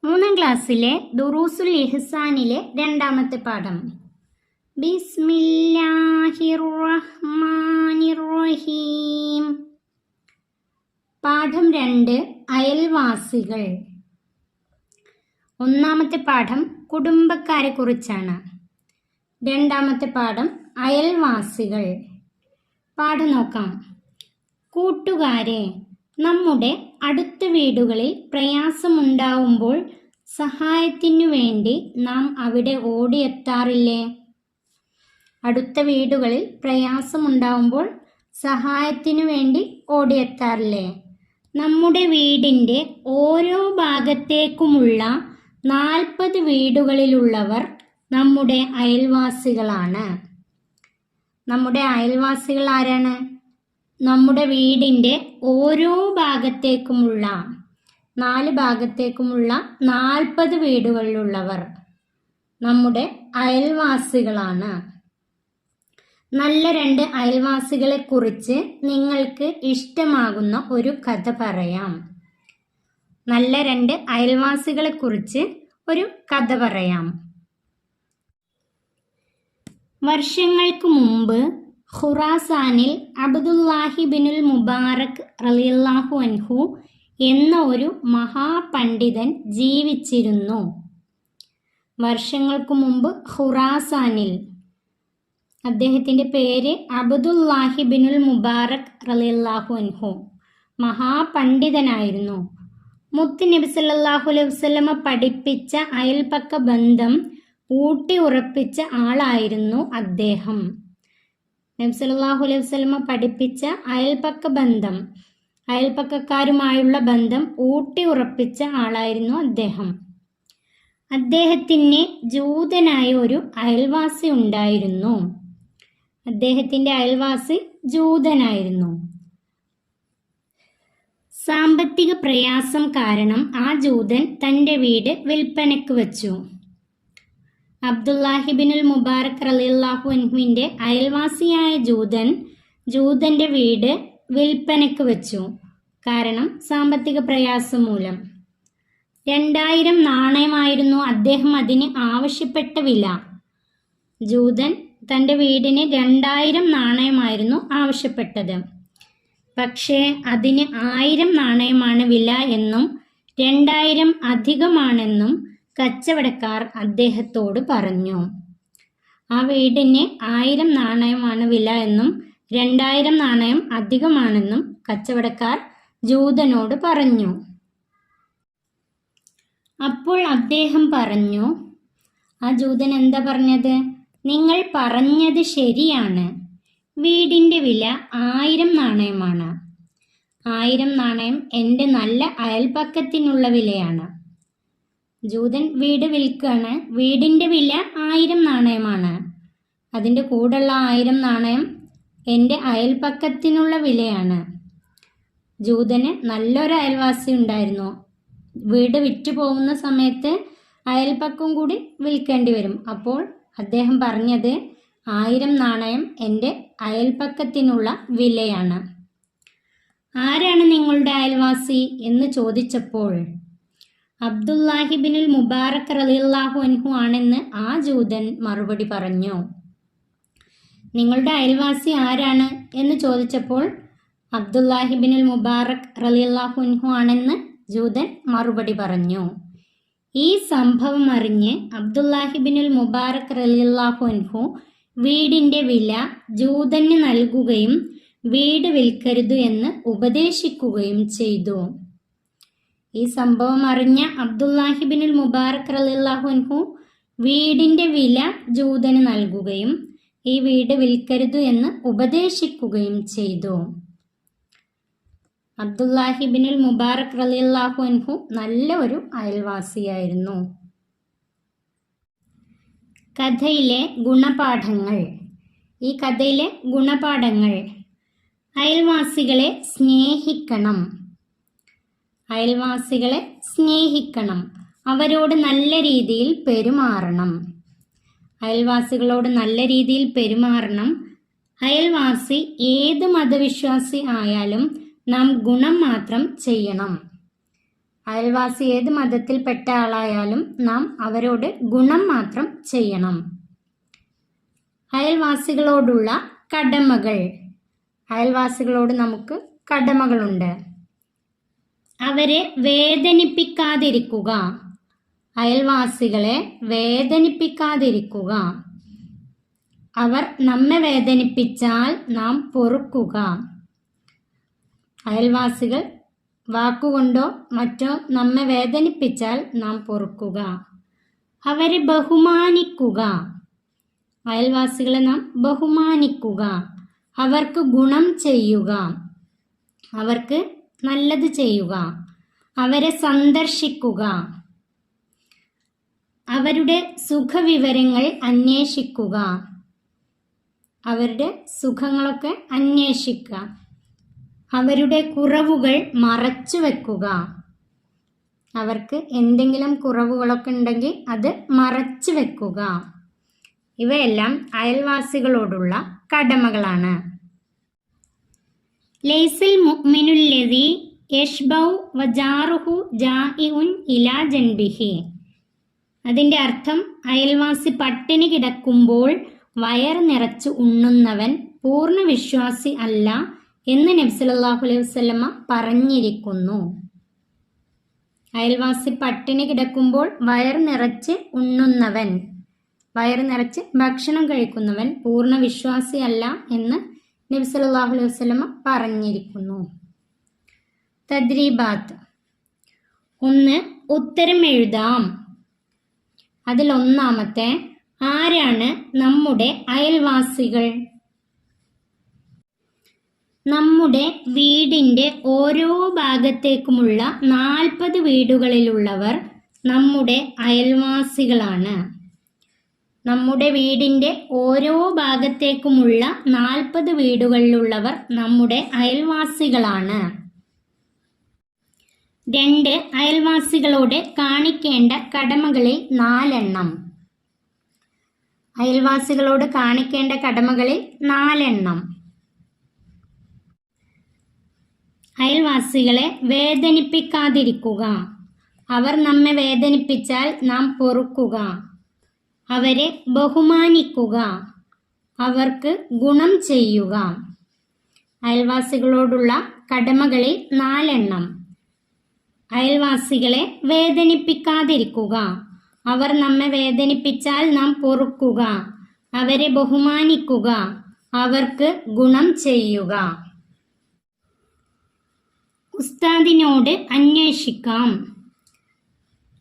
മൂന്നാം ക്ലാസ്സിലെ ദുറൂസുൽ ഇഹ്സാനിലെ രണ്ടാമത്തെ പാഠം. ബിസ്മില്ലാഹിർ റഹ്മാനിർ റഹീം. പാഠം 2, അയൽവാസികൾ. ഒന്നാമത്തെ പാഠം കുടുംബക്കാരെ കുറിച്ചാണ്. രണ്ടാമത്തെ പാഠം അയൽവാസികൾ. പാഠം നോക്കാം. കൂട്ടുകാരെ, നമ്മുടെ അടുത്ത വീടുകളിൽ പ്രയാസമുണ്ടാവുമ്പോൾ സഹായത്തിനു വേണ്ടി നാം അവിടെ ഓടിയെത്താറില്ലേ? അടുത്ത വീടുകളിൽ പ്രയാസമുണ്ടാവുമ്പോൾ സഹായത്തിനു വേണ്ടി ഓടിയെത്താറില്ലേ? നമ്മുടെ വീടിൻ്റെ ഓരോ ഭാഗത്തേക്കുമുള്ള 40 വീടുകളിലുള്ളവർ നമ്മുടെ അയൽവാസികളാണ്. നമ്മുടെ അയൽവാസികൾ ആരാണ്? നമ്മുടെ വീടിൻ്റെ ഓരോ ഭാഗത്തേക്കുമുള്ള 4 ഭാഗത്തേക്കുമുള്ള 40 വീടുകളിലുള്ളവർ നമ്മുടെ അയൽവാസികളാണ്. നല്ല 2 അയൽവാസികളെ കുറിച്ച് നിങ്ങൾക്ക് ഇഷ്ടമാകുന്ന ഒരു കഥ പറയാം. നല്ല 2 അയൽവാസികളെ കുറിച്ച് ഒരു കഥ പറയാം. വർഷങ്ങൾക്ക് മുമ്പ് ഖുറാസാനിൽ അബ്ദുല്ലാഹി ബിനുൽ മുബാറക് റളിയല്ലാഹു അൻഹു എന്ന ഒരു മഹാപണ്ഡിതൻ ജീവിച്ചിരുന്നു. വർഷങ്ങൾക്ക് മുമ്പ് ഖുറാസാനിൽ, അദ്ദേഹത്തിൻ്റെ പേര് അബ്ദുല്ലാഹി ബിനുൽ മുബാറക് റളിയല്ലാഹു അൻഹു, മഹാപണ്ഡിതനായിരുന്നു. മുത്ത് നബി സല്ലല്ലാഹു അലൈഹി വസല്ലമ പഠിപ്പിച്ച അയൽപക്ക ബന്ധം ഊട്ടി ഉറപ്പിച്ച ആളായിരുന്നു അദ്ദേഹം. നബി സല്ലല്ലാഹു അലൈഹി വസല്ലമ പഠിപ്പിച്ച അയൽപക്ക ബന്ധം, അയൽപക്കക്കാരുമായുള്ള ബന്ധം ഊട്ടി ഉറപ്പിച്ച ആളായിരുന്നു അദ്ദേഹം. അദ്ദേഹത്തിന് ജൂതനായ ഒരു അയൽവാസി ഉണ്ടായിരുന്നു. അദ്ദേഹത്തിൻ്റെ അയൽവാസി ജൂതനായിരുന്നു. സാമ്പത്തിക പ്രയാസം കാരണം ആ ജൂതൻ തൻ്റെ വീട് വിൽപ്പനയ്ക്ക് വെച്ചു. അബ്ദുല്ലാഹി ബിനുൽ മുബാറക് റളിയല്ലാഹു അൻഹുവിൻ്റെ അയൽവാസിയായ ജൂതൻ്റെ വീട് വിൽപ്പനയ്ക്ക് വെച്ചു. കാരണം സാമ്പത്തിക പ്രയാസം മൂലം. 2000 നാണയമായിരുന്നു അദ്ദേഹം അതിന് ആവശ്യപ്പെട്ട വില. ജൂതൻ തൻ്റെ വീടിന് 2000 നാണയമായിരുന്നു ആവശ്യപ്പെട്ടത്. പക്ഷേ അതിന് 1000 നാണയമാണ് വില എന്നും 2000 അധികമാണെന്നും കച്ചവടക്കാർ അദ്ദേഹത്തോട് പറഞ്ഞു. ആ വീടിന് 1000 നാണയമാണ് വില എന്നും 2000 നാണയം അധികമാണെന്നും കച്ചവടക്കാർ ജൂതനോട് പറഞ്ഞു. അപ്പോൾ അദ്ദേഹം പറഞ്ഞു, ആ ജൂതൻ എന്താ പറഞ്ഞത്? നിങ്ങൾ പറഞ്ഞത് ശരിയാണ്, വീടിൻ്റെ വില 1000 നാണയമാണ്. 1000 നാണയം എൻ്റെ നല്ല അയൽപക്കത്തിനുള്ള വിലയാണ്. ജൂതൻ വീട് വിൽക്കുകയാണ്. വീടിൻ്റെ വില 1000 നാണയമാണ്. അതിൻ്റെ കൂടെയുള്ള 1000 നാണയം എൻ്റെ അയൽപക്കത്തിനുള്ള വിലയാണ്. ജൂതന് നല്ലൊരു അയൽവാസി ഉണ്ടായിരുന്നു. വീട് വിറ്റു പോകുന്ന സമയത്ത് അയൽപക്കം കൂടി വിൽക്കേണ്ടി വരും. അപ്പോൾ അദ്ദേഹം പറഞ്ഞത് 1000 നാണയം എൻ്റെ അയൽപക്കത്തിനുള്ള വിലയാണ്. ആരാണ് നിങ്ങളുടെ അയൽവാസി എന്ന് ചോദിച്ചപ്പോൾ അബ്ദുല്ലാഹി ബിനുൽ മുബാറക് റളിയല്ലാഹു അൻഹു ആണെന്ന് ആ ജൂതൻ മറുപടി പറഞ്ഞു. നിങ്ങളുടെ അയൽവാസി ആരാണ് എന്ന് ചോദിച്ചപ്പോൾ അബ്ദുല്ലാഹി ബിനുൽ മുബാറക് റളിയല്ലാഹു അൻഹു ആണെന്ന് ജൂതൻ മറുപടി പറഞ്ഞു. ഈ സംഭവം അറിഞ്ഞ് അബ്ദുല്ലാഹി ബിനുൽ മുബാറക് റളിയല്ലാഹു അൻഹു വീടിൻ്റെ വില ജൂതന് നൽകുകയും വീട് വിൽക്കരുത് എന്ന് ഉപദേശിക്കുകയും ചെയ്തു. ഈ സംഭവം അറിഞ്ഞ അബ്ദുല്ലാഹി ബിനുൽ മുബാറക് റളിയല്ലാഹു അൻഹു വീടിൻ്റെ വില ജൂതന് നൽകുകയും ഈ വീട് വിൽക്കരുത് എന്ന് ഉപദേശിക്കുകയും ചെയ്തു. അബ്ദുല്ലാഹി ബിനുൽ മുബാറക് റളിയല്ലാഹു അൻഹു നല്ല ഒരു അയൽവാസിയായിരുന്നു. കഥയിലെ ഗുണപാഠങ്ങൾ. ഈ കഥയിലെ ഗുണപാഠങ്ങൾ: അയൽവാസികളെ സ്നേഹിക്കണം. അയൽവാസികളെ സ്നേഹിക്കണം. അവരോട് നല്ല രീതിയിൽ പെരുമാറണം. അയൽവാസികളോട് നല്ല രീതിയിൽ പെരുമാറണം. അയൽവാസി ഏത് മതവിശ്വാസി ആയാലും നാം ഗുണം മാത്രം ചെയ്യണം. അയൽവാസി ഏത് മതത്തിൽപ്പെട്ട ആളായാലും നാം അവരോട് ഗുണം മാത്രം ചെയ്യണം. അയൽവാസികളോടുള്ള കടമകൾ. അയൽവാസികളോട് നമുക്ക് കടമകളുണ്ട്. അവരെ വേദനിപ്പിക്കാതിരിക്കുക. അയൽവാസികളെ വേദനിപ്പിക്കാതിരിക്കുക. അവർ നമ്മെ വേദനിപ്പിച്ചാൽ നാം പൊറുക്കുക. അയൽവാസികൾ വാക്കുകൊണ്ടോ മറ്റോ നമ്മെ വേദനിപ്പിച്ചാൽ നാം പൊറുക്കുക. അവരെ ബഹുമാനിക്കുക. അയൽവാസികളെ നാം ബഹുമാനിക്കുക. അവർക്ക് ഗുണം ചെയ്യുക. അവർക്ക് നല്ലത് ചെയ്യുക. അവരെ സന്ദർശിക്കുക. അവരുടെ സുഖവിവരങ്ങൾ അന്വേഷിക്കുക. അവരുടെ സുഖങ്ങളൊക്കെ അന്വേഷിക്കുക. അവരുടെ കുറവുകൾ മറച്ചു വെക്കുക. അവർക്ക് എന്തെങ്കിലും കുറവുകളൊക്കെ ഉണ്ടെങ്കിൽ അത് മറച്ചു വെക്കുക. ഇവയെല്ലാം അയൽവാസികളോടുള്ള കടമകളാണ്. ലൈസൽ മുഅ്മിനുല്ലദീ യശ്ബഉ വജാറുഹു ജാഇഉൻ ഇലാ ജൻബിഹി. അതിൻ്റെ അർത്ഥം അയൽവാസി പട്ടിണി കിടക്കുമ്പോൾ വയർ നിറച്ച് ഉണ്ണുന്നവൻ പൂർണ്ണ വിശ്വാസി അല്ല എന്ന് നബി സല്ലല്ലാഹു അലൈഹി വസല്ലമ പറഞ്ഞിരിക്കുന്നു. അയൽവാസി പട്ടിണി കിടക്കുമ്പോൾ വയർ നിറച്ച് ഉണ്ണുന്നവൻ, വയർ നിറച്ച് ഭക്ഷണം കഴിക്കുന്നവൻ പൂർണ്ണ വിശ്വാസി അല്ല എന്ന് നബി സല്ലല്ലാഹു അലൈഹി വസല്ലമ പറഞ്ഞിരിക്കുന്നു. തദ്രീബാത്ത്. 1. ഉത്തരം എഴുതാം. അതിൽ ഒന്നാമത്തെ, ആരാണ് നമ്മുടെ അയൽവാസികൾ? നമ്മുടെ വീടിൻ്റെ ഓരോ ഭാഗത്തേക്കുമുള്ള 40 വീടുകളിലുള്ളവർ നമ്മുടെ അയൽവാസികളാണ്. നമ്മുടെ വീടിൻ്റെ ഓരോ ഭാഗത്തേക്കുമുള്ള 40 വീടുകളിലുള്ളവർ നമ്മുടെ അയൽവാസികളാണ്. 2. അയൽവാസികളോട് കാണിക്കേണ്ട കടമകളിൽ 4 എണ്ണം. അയൽവാസികളോട് കാണിക്കേണ്ട കടമകളിൽ 4 എണ്ണം. അയൽവാസികളെ വേദനിപ്പിക്കാതിരിക്കുക. അവർ നമ്മെ വേദനിപ്പിച്ചാൽ നാം പൊറുക്കുക. അവരെ ബഹുമാനിക്കുക. അവർക്ക് ഗുണം ചെയ്യുക. അയൽവാസികളോടുള്ള കടമകളിൽ 4 എണ്ണം. അയൽവാസികളെ വേദനിപ്പിക്കാതിരിക്കുക. അവർ നമ്മെ വേദനിപ്പിച്ചാൽ നാം പൊറുക്കുക. അവരെ ബഹുമാനിക്കുക. അവർക്ക് ഗുണം ചെയ്യുക. ഉസ്താദിനോട് അന്വേഷിക്കാം.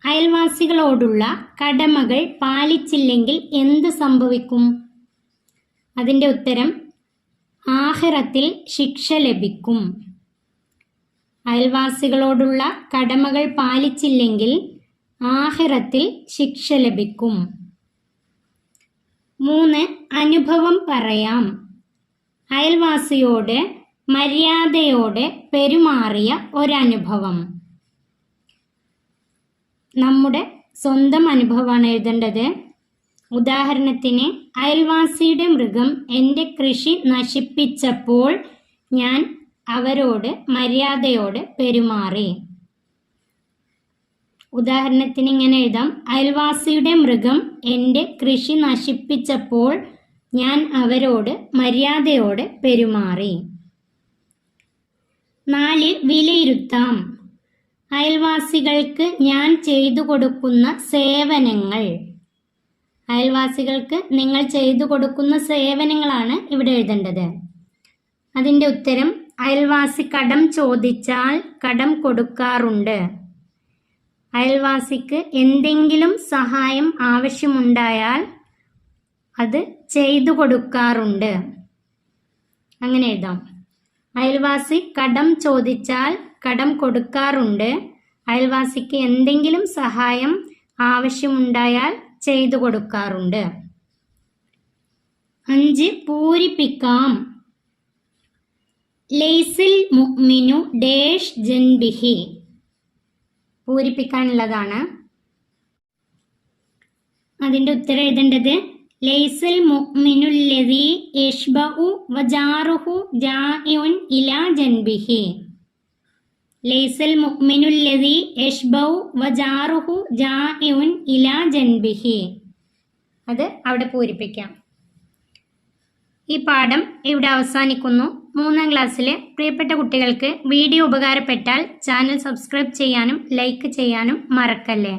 അയൽവാസികളോടുള്ള കടമകൾ പാലിച്ചില്ലെങ്കിൽ എന്ത് സംഭവിക്കും? അതിൻ്റെ ഉത്തരം, ആഖിറത്തിൽ ശിക്ഷ ലഭിക്കും. അയൽവാസികളോടുള്ള കടമകൾ പാലിച്ചില്ലെങ്കിൽ ആഖിറത്തിൽ ശിക്ഷ ലഭിക്കും. 3. അനുഭവം പറയാം. അയൽവാസിയോട് മര്യാദയോടെ പെരുമാറിയ ഒരനുഭവം. നമ്മുടെ സ്വന്തം അനുഭവമാണ് എഴുതേണ്ടത്. ഉദാഹരണത്തിന്, അയൽവാസിയുടെ മൃഗം എൻ്റെ കൃഷി നശിപ്പിച്ചപ്പോൾ ഞാൻ അവരോട് മര്യാദയോടെ പെരുമാറി. ഉദാഹരണത്തിന് ഇങ്ങനെ എഴുതാം: അയൽവാസിയുടെ മൃഗം എൻ്റെ കൃഷി നശിപ്പിച്ചപ്പോൾ ഞാൻ അവരോട് മര്യാദയോടെ പെരുമാറി. 4. വിലയിരുത്താം. അയൽവാസികൾക്ക് ഞാൻ ചെയ്തു കൊടുക്കുന്ന സേവനങ്ങൾ. അയൽവാസികൾക്ക് നിങ്ങൾ ചെയ്തു കൊടുക്കുന്ന സേവനങ്ങളാണ് ഇവിടെ എഴുതേണ്ടത്. അതിൻ്റെ ഉത്തരം, അയൽവാസി കടം ചോദിച്ചാൽ കടം കൊടുക്കാറുണ്ട്. അയൽവാസിക്ക് എന്തെങ്കിലും സഹായം ആവശ്യമുണ്ടായാൽ അത് ചെയ്തു കൊടുക്കാറുണ്ട്. അങ്ങനെ എഴുതാം: അയൽവാസി കടം ചോദിച്ചാൽ കടം കൊടുക്കാറുണ്ട്. അയൽവാസിക്ക് എന്തെങ്കിലും സഹായം ആവശ്യമുണ്ടായാൽ ചെയ്തു കൊടുക്കാറുണ്ട്. 5. പൂരിപ്പിക്കാം. ലൈസിൽ മുഅ്മിനു ഡേഷ് ജൻബിഹി. പൂരിപ്പിക്കാനുള്ളതാണ്. അതിൻ്റെ ഉത്തരം എഴുതേണ്ടത്, ലൈസൽ മുഅ്മിനുല്ലദീ യശ്ബഉ വജാറുഹു ജാഇഉൻ ഇലാ ജൻബിഹി. ലൈസൽ മുഅ്മിനുല്ലദീ യശ്ബഉ വജാറുഹു ജാഇഉൻ ഇലാ ജൻബിഹി. അത് അവിടെ പൂരിപ്പിക്കാം. ഈ പാഠം ഇവിടെ അവസാനിക്കുന്നു. 3ാം ക്ലാസ്സിലെ പ്രിയപ്പെട്ട കുട്ടികൾക്ക് വീഡിയോ ഉപകാരപ്പെട്ടാൽ ചാനൽ സബ്സ്ക്രൈബ് ചെയ്യാനും ലൈക്ക് ചെയ്യാനും മറക്കല്ലേ.